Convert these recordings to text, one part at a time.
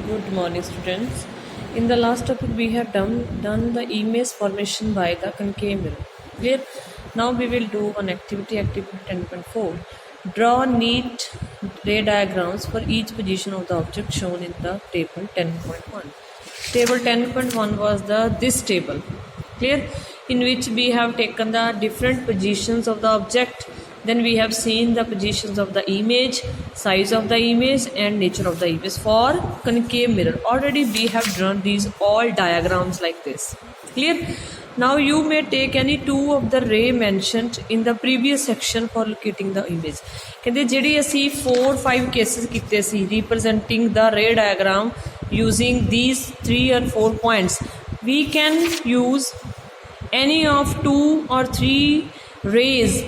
Good morning, students. In the last topic, we have done the image formation by the concave mirror. Clear? Now we will do one activity 10.4. Draw neat ray diagrams for each position of the object shown in the table 10.1. Table 10.1 was this table. Clear? In which we have taken the different positions of the object. Then we have seen the positions of the image, size of the image and nature of the image for concave mirror. Already we have drawn these all diagrams like this. Clear? Now you may take any two of the ray mentioned in the previous section for locating the image. कहते जिहड़ी असी 4-5 cases कीते सी representing the ray diagram using these 3 or 4 points. We can use any of 2 or 3 rays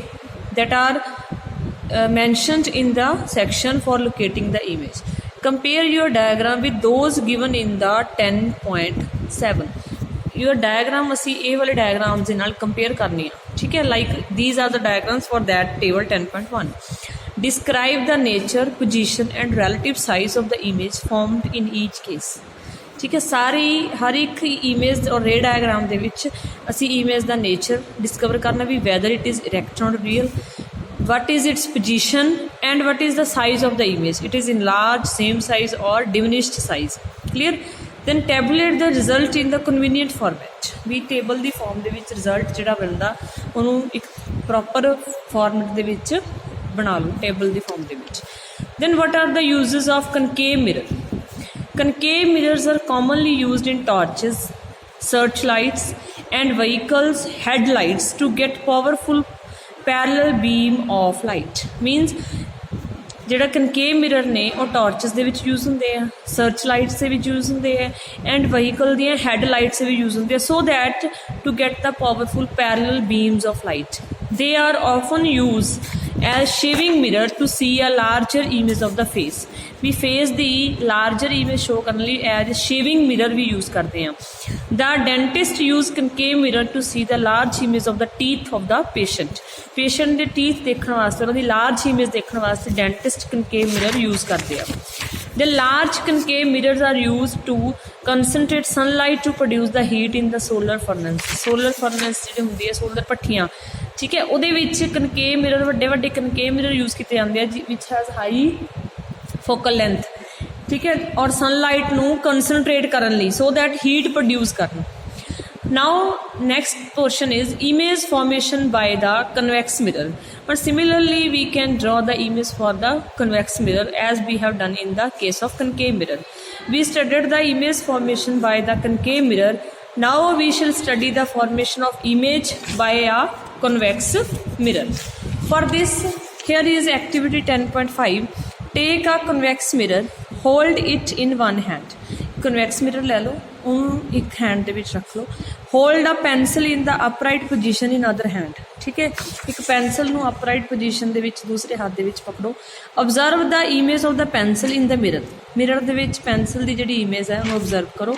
that are mentioned in the section for locating the image. Compare your diagram with those given in the 10.7. Your diagram असी ये वाले diagrams नाल compare करनी है, ठीक है? Like these are the diagrams for that table 10.1. Describe the nature, position and relative size of the image formed in each case. ठीक है, सारी हर एक इमेज और रे डायग्राम दे विच असी इमेज दा नेचर डिस्कवर करना भी whether it is erect or real, what is its position and what is the size of the image, it is in large, same size or diminished size. Clear? Then tabulate the result in the convenient format. भी table दी form दे विच रिजल्ट जिहड़ा बनदा उहनूं एक proper format दे विच बना लो टेबल दी फॉर्म दे विच. Then what are the uses of concave mirror? Concave mirrors are commonly used in torches, searchlights and vehicles headlights to get powerful parallel beam of light. Means ਜਿਹੜਾ concave mirror ने ਉਹ torches ਦੇ ਵਿੱਚ use ਹੁੰਦੇ ਆ, searchlights ਦੇ ਵਿੱਚ use ਹੁੰਦੇ ਆ and vehicle ਦੀਆਂ headlights ਦੇ ਵੀ यूज़ ਹੁੰਦੇ ਆ so that to get the powerful parallel beams of light. They are often used as shaving mirror to see a larger image of the face. We face the larger image show करने ਲਈ as shaving mirror भी use करते हैं. The dentist use concave mirror to see the large image of the teeth of the patient. Patient ਦੇ teeth देखने वास्ते ਉਹਨਾਂ ਦੀ large image देखने वास्ते dentist concave mirror use करते हैं. The large concave mirrors are used to concentrate sunlight to produce the heat in the solar furnace. Solar furnace ਜਿਹੜੀ ਹੁੰਦੀ ਹੈ solar ਭੱਠੀਆਂ, ठीक है, ਉਹਦੇ ਵਿੱਚ concave mirror ਵੱਡੇ concave mirror use ਕੀਤੇ ਜਾਂਦੇ ਆ which has high focal length, ठीक है, और sunlight ਨੂੰ concentrate ਕਰਨ ਲਈ so that heat produce ਕਰਨ. Now next portion is image formation by the convex mirror. But similarly we can draw the image for the convex mirror as we have done in the case of concave mirror. We studied the image formation by the concave mirror. Now we shall study the formation of image by a convex mirror. For this, here is activity 10.5. Take a convex mirror, hold it in one hand. Convex mirror ले लो, ਉਹਨੂੰ ਇੱਕ hand ਦੇ ਵਿੱਚ ਰੱਖ ਲਓ. Hold a pencil in the upright position in other hand. ठीक है, एक पेंसिल ਨੂੰ upright position ਦੇ ਵਿੱਚ ਦੂਸਰੇ ਹੱਥ ਦੇ ਵਿੱਚ ਪਕੜੋ. Observe the image of the pencil in the mirror. Mirror ਦੇ ਵਿੱਚ ਪੈਨਸਿਲ ਦੀ ਜਿਹੜੀ ਇਮੇਜ ਹੈ ਉਹਨੂੰ observe ਕਰੋ.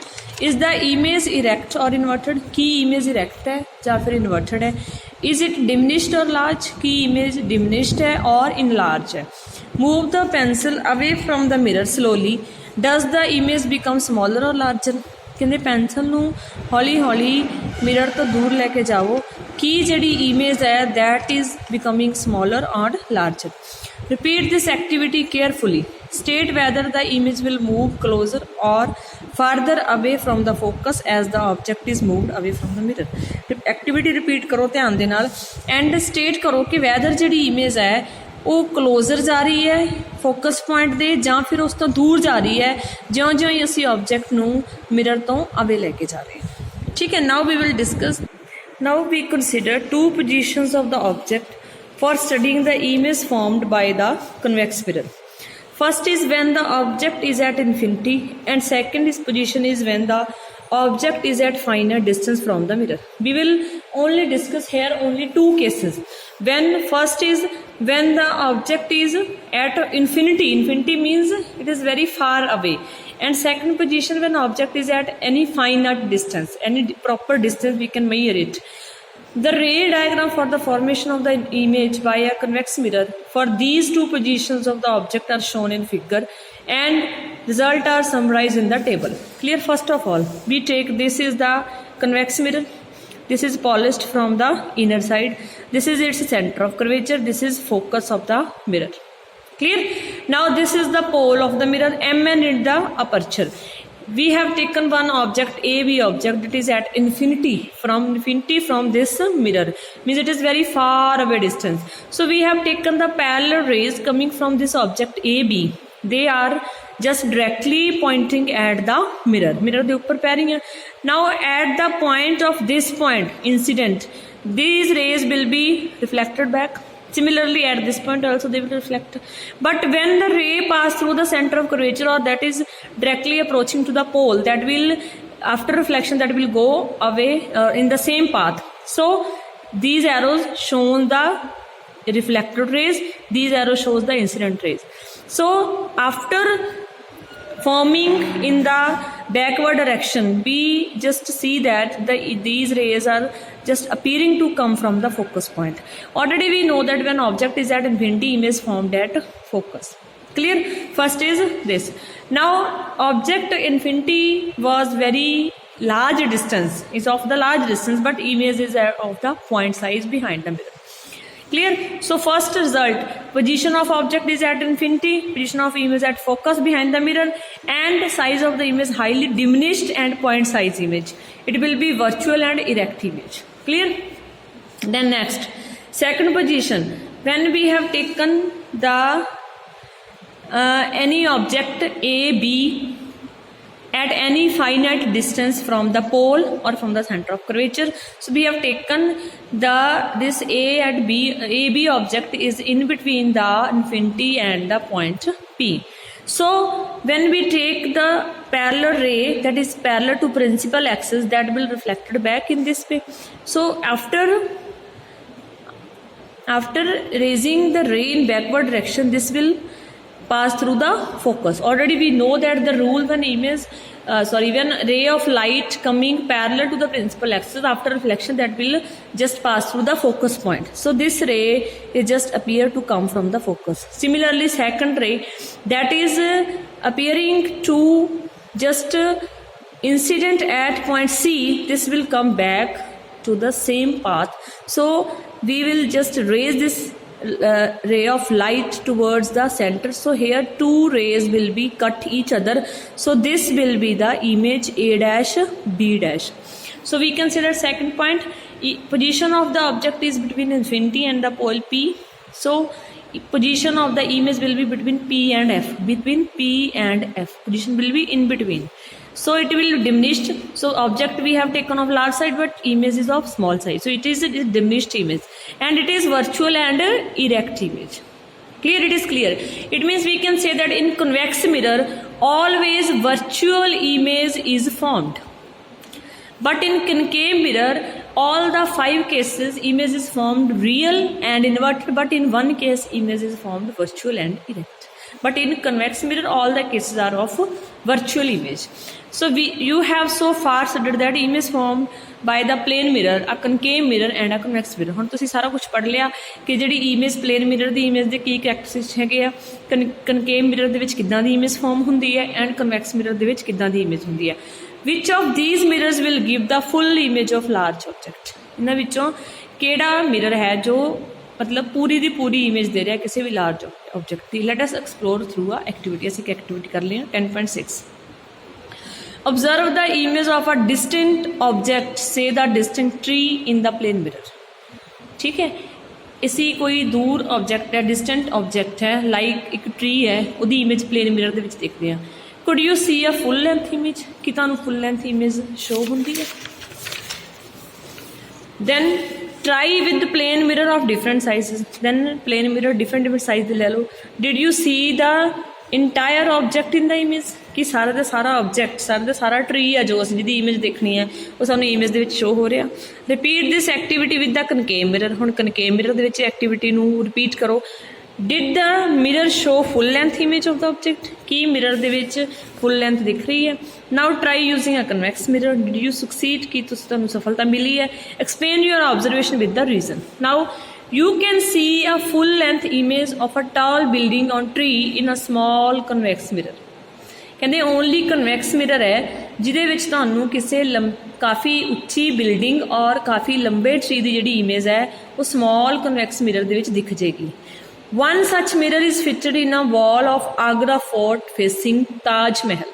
Is the image erect or inverted? Ki image erect ਹੈ ਜਾਂ ਫਿਰ inverted ਹੈ? Is it diminished or large? Ki image diminished है और enlarged है? Move the pencil away from the mirror slowly. Does the image become smaller or larger? ਕਹਿੰਦੇ pencil ਨੂੰ ਹੌਲੀ ਹੌਲੀ ਮਿਰਰ ਤੋਂ ਦੂਰ ਲੈ ਕੇ ਜਾਓ ਕਿ ਜਿਹੜੀ ਇਮੇਜ ਹੈ that is becoming smaller or larger. Repeat this activity carefully. State whether the image will move closer or farther away from the focus as the object is moved away from the mirror. Activity repeat ਕਰੋ ਧਿਆਨ ਦੇ ਨਾਲ and state ਕਰੋ ਕਿ whether ਜਿਹੜੀ image ਹੈ ਉਹ closure ਜਾ ਰਹੀ ਹੈ ਫੋਕਸ ਪੁਆਇੰਟ ਦੇ ਜਾਂ ਫਿਰ ਉਸ ਤੋਂ ਦੂਰ ਜਾ ਰਹੀ ਹੈ ਜਿਉਂ-ਜਿਉਂ ਹੀ ਅਸੀਂ ਆਬਜੈਕਟ ਨੂੰ ਮਿਰਰ ਤੋਂ ਅਵੇ ਲੈ ਕੇ ਜਾ ਰਹੇ ਹਾਂ, ਠੀਕ ਹੈ. Now we will discuss. Now we consider two positions of the object for studying the image formed by the convex mirror. First is when the object is at infinity and second is position is when the object is at finite distance from the mirror. We will only discuss here only two cases. When first is when the object is at infinity. Infinity means it is very far away. And second position when object is at any finite distance, any proper distance we can measure it. The ray diagram for the formation of the image by a convex mirror for these two positions of the object are shown in figure and result are summarized in the table. Clear? First of all, we take this is the convex mirror. This is polished from the inner side. This is its center of curvature. This is focus of the mirror. Clear? Now this is the pole of the mirror, MN is the aperture. We have taken one object, AB object, that is at infinity from this mirror, means it is very far away distance. So we have taken the parallel rays coming from this object AB. They are just directly pointing at the mirror ਦੇ ਉੱਪਰ ਪੈ ਰਹੀਆਂ. Now at the point of this point incident, these rays will be reflected back. Similarly at this point also they will reflect. But when the ray pass through the center of curvature, or that is directly approaching to the pole, that will after reflection that will go away in the same path. So these arrows shown the reflected rays, these arrows shows the incident rays. So after forming in the backward direction, we just see that these rays are just appearing to come from the focus point. Already we know that when object is at infinity, image formed at focus. Clear? First is this. Now object infinity was very large distance, is of the large distance, but image is of the point size behind the mirror. Clear? So first result, position of object is at infinity, position of image at focus behind the mirror, and size of the image highly diminished and point size image. It will be virtual and erect image. Clear? Then next, second position, when we have taken the any object A, B at any finite distance from the pole or from the center of curvature. So we have taken this AB object is in between the infinity and the point P. So when we take the parallel ray that is parallel to principal axis, that will reflected back in this way. So after raising the ray in backward direction, this will pass through the focus. Already we know that the rule when when ray of light coming parallel to the principal axis, after reflection that will just pass through the focus point. So this ray is just appear to come from the focus. Similarly second ray that is appearing to just incident at point C, this will come back to the same path. So we will just raise this ray of light towards the center. So here two rays will be cut each other. So this will be the image A dash B dash. So we consider second point, position of the object is between infinity and the pole P. So position of the image will be between P and F. Between P and F, position will be in between. So it will diminished. So object we have taken of large size, but image is of small size. So it is a diminished image, and it is virtual and erect image. Clear? It is clear. It means we can say that in convex mirror always virtual image is formed, but in concave mirror all the 5 cases image is formed real and inverted, but in one case image is formed virtual and erect. But in convex mirror all the cases are of virtual image. So you have so far studied that image formed by the plane mirror, a concave mirror and a convex mirror. ਹੁਣ ਤੁਸੀਂ ਸਾਰਾ ਕੁਝ ਪੜ੍ਹ ਲਿਆ ਕਿ ਜਿਹੜੀ image plain mirror ਦੀ image ਦੇ ਕੀ ਕਰੈਕਟਰਿਸਟਿਕਸ ਹੈਗੇ ਆ, ਕਨਕੇਵ ਮਿਰਰ ਦੇ ਵਿੱਚ ਕਿੱਦਾਂ ਦੀ ਇਮੇਜ ਫਾਰਮ ਹੁੰਦੀ ਹੈ ਐਂਡ ਕਨਵੈਕਸ ਮਿਰਰ ਦੇ ਵਿੱਚ ਕਿੱਦਾਂ ਦੀ ਇਮੇਜ ਹੁੰਦੀ ਹੈ. Which of these mirrors will give the full image of large object? ਇਹਨਾਂ ਵਿੱਚੋਂ ਕਿਹੜਾ ਮਿਰਰ ਹੈ ਜੋ मतलब पूरी दी पूरी इमेज दे रहा है किसी भी लार्ज ऑब्जेक्ट की. Let us explore through a activity. ऐसी एक एक्टिविटी कर लें. 10.6 observe the image of a distant object, say the distant tree in the plane mirror. ठीक है, इसी कोई दूर ऑब्जेक्ट है, डिस्टेंट ऑब्जेक्ट है, लाइक एक ट्री है, ਉਹਦੀ इमेज प्लेन मिरर ਦੇ ਵਿੱਚ देखते हैं. Could you see a full length image? कि ਤੁਹਾਨੂੰ फुल लेंथ इमेज शो ਹੁੰਦੀ है. then try with plane mirror of different sizes. Then plane mirror different size ਦੇ ਲੈ ਲਓ. did you see the entire object in the image? ਕਿ ਸਾਰਾ ਦਾ ਸਾਰਾ ਆਬਜੈਕਟ, ਸਾਰਾ ਦਾ ਸਾਰਾ ਟਰੀ ਆ ਜੋ ਅਸੀਂ ਜਿਹਦੀ ਇਮੇਜ ਦੇਖਣੀ ਹੈ ਉਹ ਸਾਨੂੰ ਇਮੇਜ ਦੇ ਵਿੱਚ ਸ਼ੋ ਹੋ ਰਿਹਾ. Repeat this activity with the concave mirror. ਹੁਣ ਕਨਕੇਵ ਮਿਰਰ ਦੇ ਵਿੱਚ ਐਕਟੀਵਿਟੀ ਨੂੰ ਰਿਪੀਟ ਕਰੋ. Did the mirror show full length image of the object, की मिरर दे विच फुल लेंथ दिख रही है। Now try using a convex mirror, did you succeed, की तुहानू सफलता मिली है। Explain your observation with the reason. Now you can see a full length image of a tall building on tree in a small convex mirror। ਕਹਿੰਦੇ only convex mirror ਹੈ ਜਿਹਦੇ ਵਿੱਚ ਤੁਹਾਨੂੰ ਕਿਸੇ ਕਾਫੀ ਉੱਚੀ ਬਿਲਡਿੰਗ ਔਰ ਕਾਫੀ ਲੰਬੇ ਟਰੀ ਦੀ ਜਿਹੜੀ ਇਮੇਜ ਹੈ ਉਹ ਸਮਾਲ ਕਨਵੈਕਸ ਮਿਰਰ ਦੇ ਵਿੱਚ ਦਿਖ ਜਾਏਗੀ। One such mirror is fitted in a wall of Agra fort facing Taj Mahal.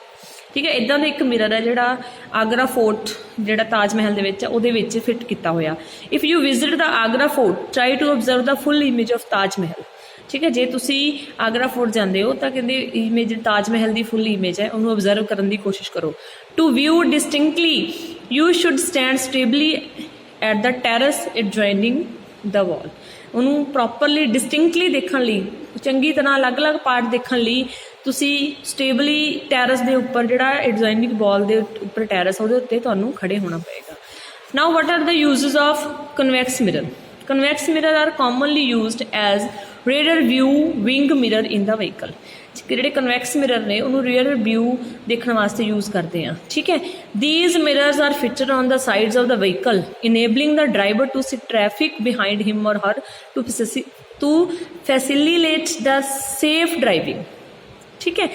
ਠੀਕ ਹੈ, ਇੱਦਾਂ ਦਾ ਇੱਕ ਮਿਰਰ ਹੈ ਜਿਹੜਾ ਆਗਰਾ ਫੋਰਟ ਜਿਹੜਾ ਤਾਜ ਮਹਿਲ ਦੇ ਵਿੱਚ ਹੈ ਉਹਦੇ ਵਿੱਚ ਫਿੱਟ ਕੀਤਾ ਹੋਇਆ। If you visit the Agra fort try to observe the full image of Taj Mahal. ਠੀਕ ਹੈ, ਜੇ ਤੁਸੀਂ ਆਗਰਾ ਫੋਰਟ ਜਾਂਦੇ ਹੋ ਤਾਂ ਕਹਿੰਦੇ ਇਮੇਜ ਤਾਜ ਮਹਿਲ ਦੀ ਫੁੱਲ ਇਮੇਜ ਹੈ ਉਹਨੂੰ ਓਬਜ਼ਰਵ ਕਰਨ ਦੀ ਕੋਸ਼ਿਸ਼ ਕਰੋ। To view distinctly you should stand stably at the terrace adjoining the wall. ਉਹਨੂੰ ਪ੍ਰੋਪਰਲੀ ਡਿਸਟਿੰਕਟਲੀ ਦੇਖਣ ਲਈ, ਚੰਗੀ ਤਰ੍ਹਾਂ ਅਲੱਗ-ਅਲੱਗ ਪਾਰਟ ਦੇਖਣ ਲਈ ਤੁਸੀਂ ਸਟੇਬਲੀ ਟੈਰਸ ਦੇ ਉੱਪਰ ਜਿਹੜਾ ਐਡਜੋਇਨਿੰਗ ਵਾਲ ਦੇ ਉੱਪਰ ਟੈਰਸ ਉਹਦੇ ਉੱਤੇ ਤੁਹਾਨੂੰ ਖੜੇ ਹੋਣਾ ਪਏਗਾ। Now what are the uses of convex mirror. Convex mirror are commonly used as rear view wing mirror in the vehicle. ਜਿਹੜੇ ਕਨਵੈਕਸ ਮਿਰਰ ਨੇ ਉਹਨੂੰ ਰੇਅਰ ਵਿਊ ਦੇਖਣ ਵਾਸਤੇ ਯੂਜ਼ ਕਰਦੇ ਆ। ਠੀਕ ਹੈ, these mirrors are fitted on the sides of the vehicle enabling the driver to see traffic behind him or her to facilitate the safe driving. ਠੀਕ ਹੈ,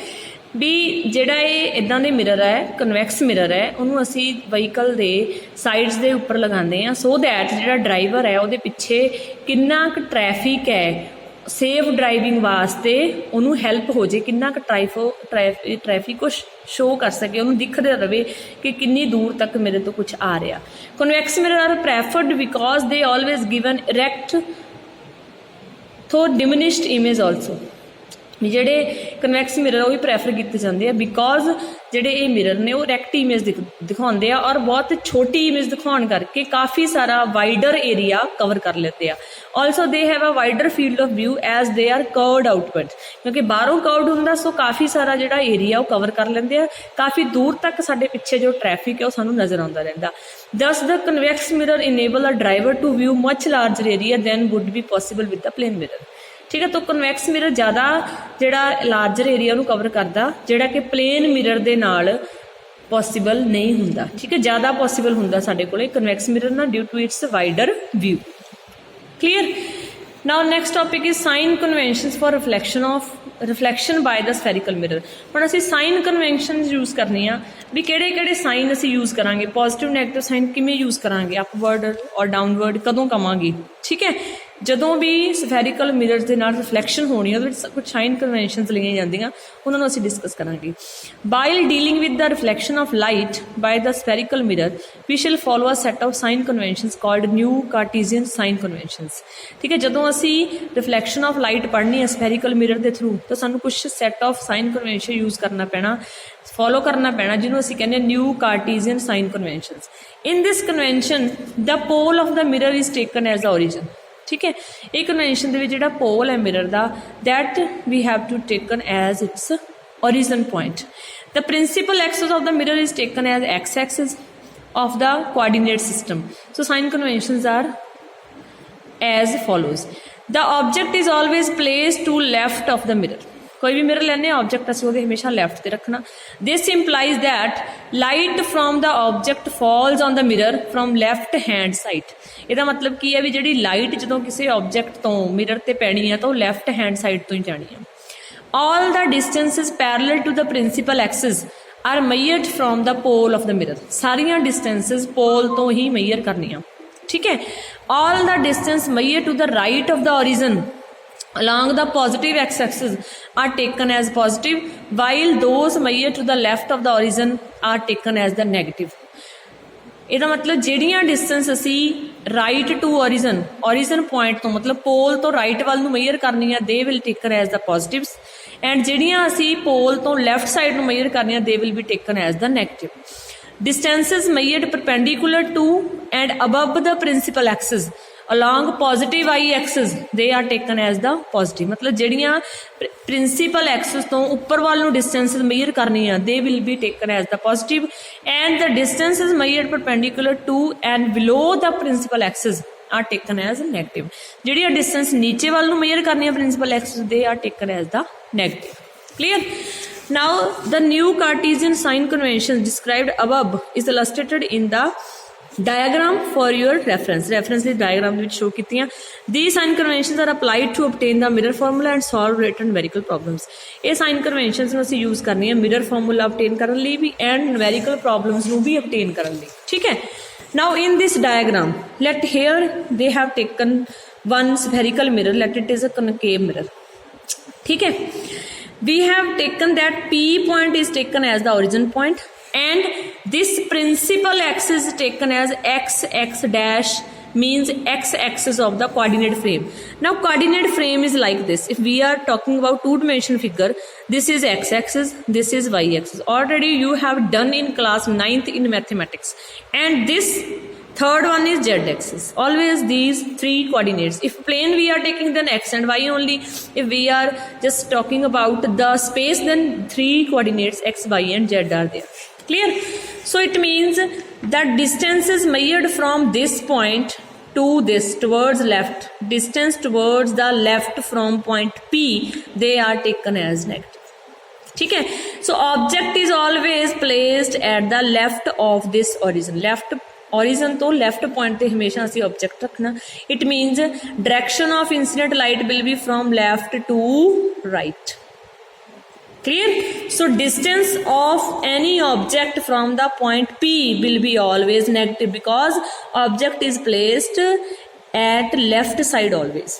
ਵੀ ਜਿਹੜਾ ਇਹ ਇੱਦਾਂ ਦੇ ਮਿਰਰ ਹੈ ਕਨਵੈਕਸ ਮਿਰਰ ਹੈ ਉਹਨੂੰ ਅਸੀਂ ਵਹੀਕਲ ਦੇ ਸਾਈਡਸ ਦੇ ਉੱਪਰ ਲਗਾਉਂਦੇ ਹਾਂ ਸੋ ਦੈਟ ਜਿਹੜਾ ਡਰਾਈਵਰ ਹੈ ਉਹਦੇ ਪਿੱਛੇ ਕਿੰਨਾ ਕੁ ਟ੍ਰੈਫਿਕ ਹੈ ਸੇਫ ਡਰਾਈਵਿੰਗ ਵਾਸਤੇ ਉਹਨੂੰ ਹੈਲਪ ਹੋ ਜੇ, ਕਿੰਨਾ ਕੁ ਟ੍ਰੈਫਿਕ ਉਹ ਸ਼ੋਅ ਕਰ ਸਕੇ, ਉਹਨੂੰ ਦਿਖਦਾ ਰਵੇ ਕਿ ਕਿੰਨੀ ਦੂਰ ਤੱਕ ਮੇਰੇ ਤੋਂ ਕੁਝ ਆ ਰਿਹਾ। Convex mirror are preferred because they always given erect though diminished image also. ਵੀ ਜਿਹੜੇ ਕਨਵੈਕਸ ਮਿਰਰ ਉਹ ਵੀ ਪ੍ਰੈਫਰ ਕੀਤੇ ਜਾਂਦੇ ਆ ਬਿਕੋਜ਼ ਜਿਹੜੇ ਇਹ ਮਿਰਰ ਨੇ ਉਹ ਰੈਕਟ ਇਮੇਜ ਦਿਖਾਉਂਦੇ ਆ ਔਰ ਬਹੁਤ ਛੋਟੀ ਇਮੇਜ ਦਿਖਾਉਣ ਕਰਕੇ ਕਾਫੀ ਸਾਰਾ ਵਾਈਡਰ ਏਰੀਆ ਕਵਰ ਕਰ ਲੈਂਦੇ ਆ। Also they have a wider field of view as they are curved outward, ਕਿਉਂਕਿ ਬਾਹਰੋਂ ਕਰਵਡ ਹੁੰਦਾ ਸੋ ਕਾਫੀ ਸਾਰਾ ਜਿਹੜਾ ਏਰੀਆ ਉਹ ਕਵਰ ਕਰ ਲੈਂਦੇ ਆ, ਕਾਫੀ ਦੂਰ ਤੱਕ ਸਾਡੇ ਪਿੱਛੇ ਜੋ ਟ੍ਰੈਫਿਕ ਹੈ ਉਹ ਸਾਨੂੰ ਨਜ਼ਰ ਆਉਂਦਾ ਰਹਿੰਦਾ। Thus the convex mirror enable a driver to view much larger area than would be possible with the plain mirror. ਠੀਕ ਹੈ, ਤਾਂ ਕਨਵੈਕਸ ਮਿਰਰ ਜ਼ਿਆਦਾ ਜਿਹੜਾ ਲਾਰਜਰ ਏਰੀਆ ਉਹਨੂੰ ਕਵਰ ਕਰਦਾ ਜਿਹੜਾ ਕਿ ਪਲੇਨ ਮਿਰਰ ਦੇ ਨਾਲ ਪੋਸੀਬਲ ਨਹੀਂ ਹੁੰਦਾ। ਠੀਕ ਹੈ, ਜ਼ਿਆਦਾ ਪੋਸੀਬਲ ਹੁੰਦਾ ਸਾਡੇ ਕੋਲੇ ਕਨਵੈਕਸ ਮਿਰਰ ਨਾਲ due to its wider view. Clear. Now next topic is sign conventions for reflection by the spherical mirror. ਹੁਣ ਅਸੀਂ ਸਾਈਨ ਕਨਵੈਨਸ਼ਨਸ ਯੂਜ਼ ਕਰਨੀ ਆ ਵੀ ਕਿਹੜੇ ਸਾਈਨ ਅਸੀਂ ਯੂਜ਼ ਕਰਾਂਗੇ, ਪੋਜ਼ਿਟਿਵ ਨੈਗੇਟਿਵ ਸਾਈਨ ਕਿਵੇਂ ਯੂਜ਼ ਕਰਾਂਗੇ, ਅਪਵਰਡ ਔਰ ਡਾਊਨਵਰਡ ਕਦੋਂ ਕਵਾਂਗੇ। ਠੀਕ ਹੈ, ਜਦੋਂ ਵੀ ਸਫੈਰੀਕਲ ਮਿਰਰਸ ਦੇ ਨਾਲ ਰਿਫਲੈਕਸ਼ਨ ਹੋਣੀ ਉਹਦੇ ਵਿੱਚ ਕੁਝ ਸਾਈਨ ਕਨਵੈਨਸ਼ਨਸ ਲਈਆਂ ਜਾਂਦੀਆਂ ਉਹਨਾਂ ਨੂੰ ਅਸੀਂ ਡਿਸਕਸ ਕਰਾਂਗੇ। While dealing with the reflection of light by the spherical mirror we shall follow a set of sign conventions called new Cartesian sign conventions. ਠੀਕ ਹੈ, ਜਦੋਂ ਅਸੀਂ ਰਿਫਲੈਕਸ਼ਨ ਆਫ ਲਾਈਟ ਪੜ੍ਹਨੀ ਹੈ ਸਫੈਰੀਕਲ ਮਿਰਰ ਦੇ ਥਰੂ ਤਾਂ ਸਾਨੂੰ ਕੁਝ set of sign convention use ਕਰਨਾ ਪੈਣਾ, ਫੋਲੋ ਕਰਨਾ ਪੈਣਾ, ਜਿਹਨੂੰ ਅਸੀਂ ਕਹਿੰਦੇ new Cartesian sign conventions. In this convention the pole of the mirror is taken as the origin. ਠੀਕ ਹੈ, ਇਹ ਕਨਵੈਨਸ਼ਨ ਦੇ ਵਿੱਚ ਜਿਹੜਾ ਪੋਲ ਹੈ ਮਿਰਰ ਦਾ that we have to taken as its origin point. The principal axis of the mirror is taken as x-axis of the coordinate system. So sign conventions are as follows. The object is always placed to left of the mirror. कोई भी mirror लेने object असीं उहदे हमेशा left ते रखना. This implies that light from the object falls on the mirror from left hand side. ਇਹਦਾ ਮਤਲਬ ਕੀ ਹੈ ਵੀ ਜਿਹੜੀ ਲਾਈਟ ਜਦੋਂ ਕਿਸੇ ਆਬਜੈਕਟ ਤੋਂ ਮਿਰਰ ਤੇ ਪੈਣੀ ਹੈ ਤਾਂ ਉਹ ਲੈਫਟ ਹੈਂਡ ਸਾਈਡ ਤੋਂ ਹੀ ਜਾਣੀ ਹੈ. All the distances parallel to the principal axis are measured from the pole of the mirror. ਸਾਰੀਆਂ distances pole ਤੋਂ ਹੀ measure ਕਰਨੀਆਂ. ਠੀਕ ਹੈ. All the distance measured to the right of the origin along the positive x-axis are taken as positive, while those measured to the left of the origin are taken as the negative. ਇਹਦਾ ਮਤਲਬ ਜਿਹੜੀਆਂ distance ਅਸੀਂ right to origin point ਤੋਂ ਮਤਲਬ ਪੋਲ ਤੋਂ right ਵੱਲ ਨੂੰ major ਕਰਨੀ ਆ they will taken as the positives, and ਜਿਹੜੀਆਂ ਅਸੀਂ ਪੋਲ ਤੋਂ ਲੈਫਟ ਸਾਈਡ ਨੂੰ ਮੇਜਰ ਕਰਨੀਆਂ they will be taken as the negative. Distances measured perpendicular to and above the principal axis along positive y-axis they are taken as the positive. मतलब ਜਿਹੜੀਆਂ principal axis ਤੋਂ ਉੱਪਰ ਵੱਲ ਨੂੰ distances measure ਕਰਨੀਆਂ they will be taken as the positive, and the distances measured perpendicular to and below the principal axis are taken as negative. ਜਿਹੜੀ ਆ distance ਨੀਚੇ ਵੱਲ ਨੂੰ measure ਕਰਨੀ ਆ principal axis they are taken as the negative. Clear? Now the new Cartesian sign convention described above is illustrated in the diagram for your reference the diagram ਦੇ ਵਿੱਚ show ਕੀਤੀਆਂ. These sign conventions are applied to obtain the mirror formula and solve related numerical problems. ਇਹ sign conventions ਨੂੰ ਅਸੀਂ use ਕਰਨੀ ਹੈ mirror formula obtain ਕਰਨ ਲਈ ਵੀ and numerical problems ਨੂੰ ਵੀ obtain ਕਰਨ ਲਈ. ਠੀਕ ਹੈ. Now in this diagram, let here they have taken one spherical mirror, let it is a concave mirror. ठीक है. We have taken that P point is taken as the origin point and this principal axis is taken as x dash means x-axis of the coordinate frame. Now coordinate frame is like this. If we are talking about two-dimensional figure, this is x-axis, this is y-axis. Already you have done in class 9th in mathematics. And this third one is z-axis. Always these three coordinates. If plane we are taking then x and y only. If we are just talking about the space then three coordinates x, y and z are there. Clear? So it means that distance is measured from this point to this towards left. Distance towards the left from point P, they are taken as negative. ठीक है. So object is always placed at the left of this origin. Left origin तो left point ਤੇ ਹਮੇਸ਼ਾ ਅਸੀਂ object ਰੱਖਣਾ. It means direction of incident light will be from left to right. Clear? So distance of any object from the point P will be always negative because object is placed at left side always.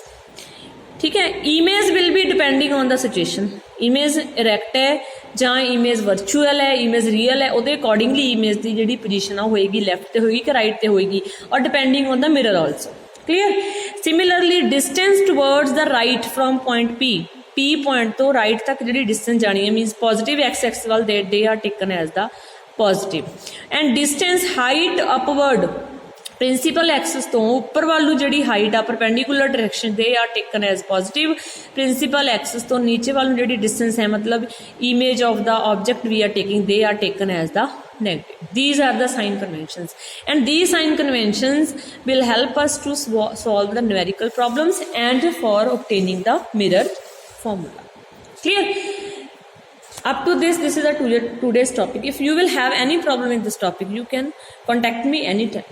ठीक है. Image will be depending on the situation. Image erect है ਜਾਂ image virtual ਹੈ image real ਹੈ ਉਹਦੇ accordingly image ਦੀ ਜਿਹੜੀ position ਆ ਹੋਏਗੀ ਲੈਫਟ ਤੇ ਹੋਏਗੀ ਕਿ ਰਾਈਟ ਤੇ ਹੋਏਗੀ ਔਰ depending on the mirror also. Clear? Similarly distance towards the right from point P point ਤੋਂ ਰਾਈਟ ਤੱਕ ਜਿਹੜੀ ਡਿਸਟੈਂਸ ਜਾਣੀ ਹੈ ਮੀਨਸ ਪੋਜ਼ਿਟਿਵ ਐਕਸ ਐਕਸ ਵੱਲ they are taken as the positive and distance height upward principal axis ਤੋਂ ਉੱਪਰ ਵੱਲੋਂ ਜਿਹੜੀ ਹਾਈਟ ਆ perpendicular direction they are taken as positive principal axis ਤੋਂ ਨੀਚੇ ਵੱਲੋਂ ਜਿਹੜੀ ਡਿਸਟੈਂਸ ਹੈ ਮਤਲਬ image of the object we are taking they are taken as the negative. These are the sign conventions and these sign conventions will help us to solve the numerical problems and for obtaining the mirror formula. Clear? Up to this is a today's topic. If you will have any problem in this topic, you can contact me anytime.